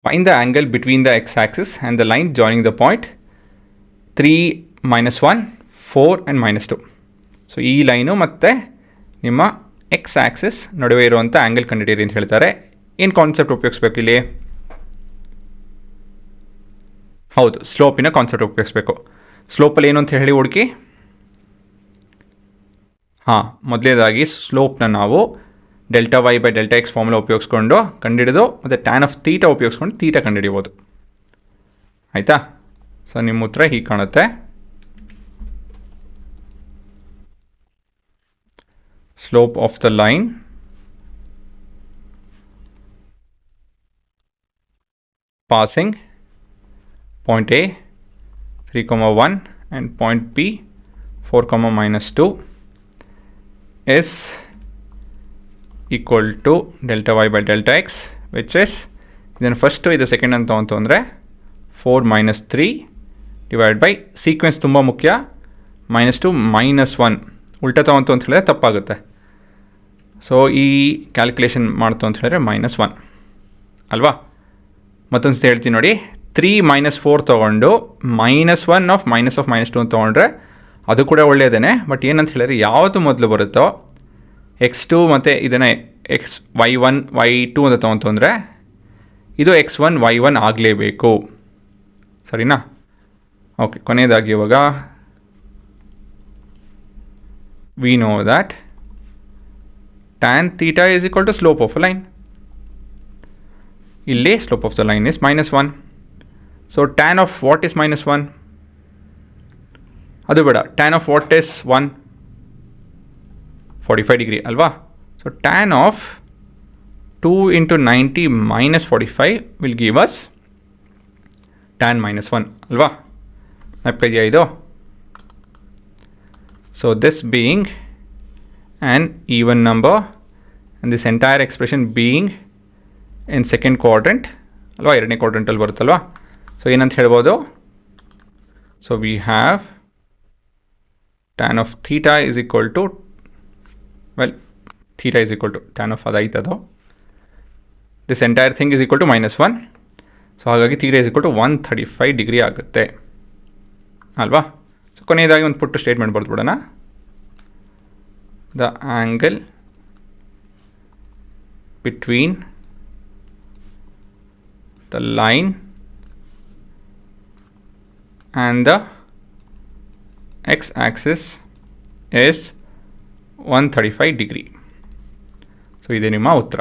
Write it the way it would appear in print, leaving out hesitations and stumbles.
Find the angle between the x-axis and the line joining the point 3, -1, 4 and -2. So ಈ line ಮತ್ತು ನಿಮ್ಮ X Axis ನಡುವೆ ಇರುವಂಥ angle ಕಂಡುಹಿಡಿಯಿರಿ ಅಂತ ಹೇಳ್ತಾರೆ. ಏನು ಕಾನ್ಸೆಪ್ಟ್ ಉಪಯೋಗಿಸ್ಬೇಕು ಇಲ್ಲಿ? ಹೌದು, ಸ್ಲೋಪಿನ ಕಾನ್ಸೆಪ್ಟ್ ಉಪಯೋಗಿಸ್ಬೇಕು. ಸ್ಲೋಪಲ್ಲಿ ಏನು ಅಂತ ಹೇಳಿ ಹುಡುಕಿ. ಹಾಂ, ಮೊದಲನೇದಾಗಿ ಸ್ಲೋಪ್ನ ನಾವು Δy/Δx ಫಾರ್ಮುಲಾ ಉಪಯೋಗಿಸ್ಕೊಂಡು ಕಂಡುಹಿಡಿದು ಮತ್ತು ಟ್ಯಾನ್ ಆಫ್ ಥೀಟಾ ಉಪಯೋಗಿಸ್ಕೊಂಡು ಥೀಟಾ ಕಂಡುಹಿಡಿಬೋದು. ಆಯಿತಾ? ಸೊ ನಿಮ್ಮ ಉತ್ತರ ಹೀಗೆ ಕಾಣುತ್ತೆ. Slope of the line passing point A 3,1 and point B 4,-2 is equal to Δy/Δx, which is then first ಇದು ಸೆಕೆಂಡ್ ಅಂತ ಅಂದರೆ 4 - 3 divided by ಸೀಕ್ವೆನ್ಸ್ ತುಂಬ ಮುಖ್ಯ, -2 -1 ಉಲ್ಟಾ ತಗೊಂತು ಅಂತ ಹೇಳಿದ್ರೆ ತಪ್ಪಾಗುತ್ತೆ. ಸೊ ಈ ಕ್ಯಾಲ್ಕುಲೇಷನ್ ಮಾಡ್ತು ಅಂತ ಹೇಳಿದ್ರೆ -1 ಅಲ್ವಾ? ಮತ್ತೊಂದು ಸತಿ ಹೇಳ್ತೀನಿ ನೋಡಿ. 3 - 4 ತೊಗೊಂಡು -1 ಆಫ್ -2 ಅಂತ ತೊಗೊಂಡ್ರೆ ಅದು ಕೂಡ ಒಳ್ಳೆಯದೇ. ಬಟ್ ಏನಂತ ಹೇಳಿದ್ರೆ ಯಾವುದು ಮೊದಲು ಬರುತ್ತೋ x2 ಮತ್ತು ಇದನ್ನು y1 y2 ಅಂತ ತೊಗೊಂತು ಅಂದರೆ ಇದು x1 y1 ಆಗಲೇಬೇಕು. ಸರಿನಾ? ಓಕೆ, ಕೊನೆಯದಾಗಿ ಇವಾಗ we know that tan theta is equal to slope of a line. ಇಲ್ಲಿ slope of the line is -1. So tan of what is -1? ಅದು ಬೇಡ, tan of what is 1? 45 degree ಅಲ್ವಾ? So tan of 2 × 90 - 45 will give us tan -1 ಅಲ್ವಾ? ನೆನಪಿದೆಯಾ ಇದು? So this being an even number and this entire expression being in second quadrant ಅಲ್ವಾ, ಎರಡನೇ ಕ್ವಾಡ್ರೆಂಟಲ್ಲಿ ಬರುತ್ತಲ್ವಾ. So ಏನಂತ ಹೇಳ್ಬೋದು? So we have tan of theta is equal to, well, theta is equal to tan of ಅದಾಯ್ತದು. this entire thing is equal to -1. So ಹಾಗಾಗಿ theta is equal to 135 degree ಆಗುತ್ತೆ ಅಲ್ವಾ? So ಕೊನೆಯದಾಗಿ ಒಂದು ಪುಟ್ಟ ಸ್ಟೇಟ್ಮೆಂಟ್ ಬರೆದ್ಬಿಡೋಣ. The angle between the line and the x axis is 135 degree. So ಇದೇ ನಿಮ್ಮ ಉತ್ತರ.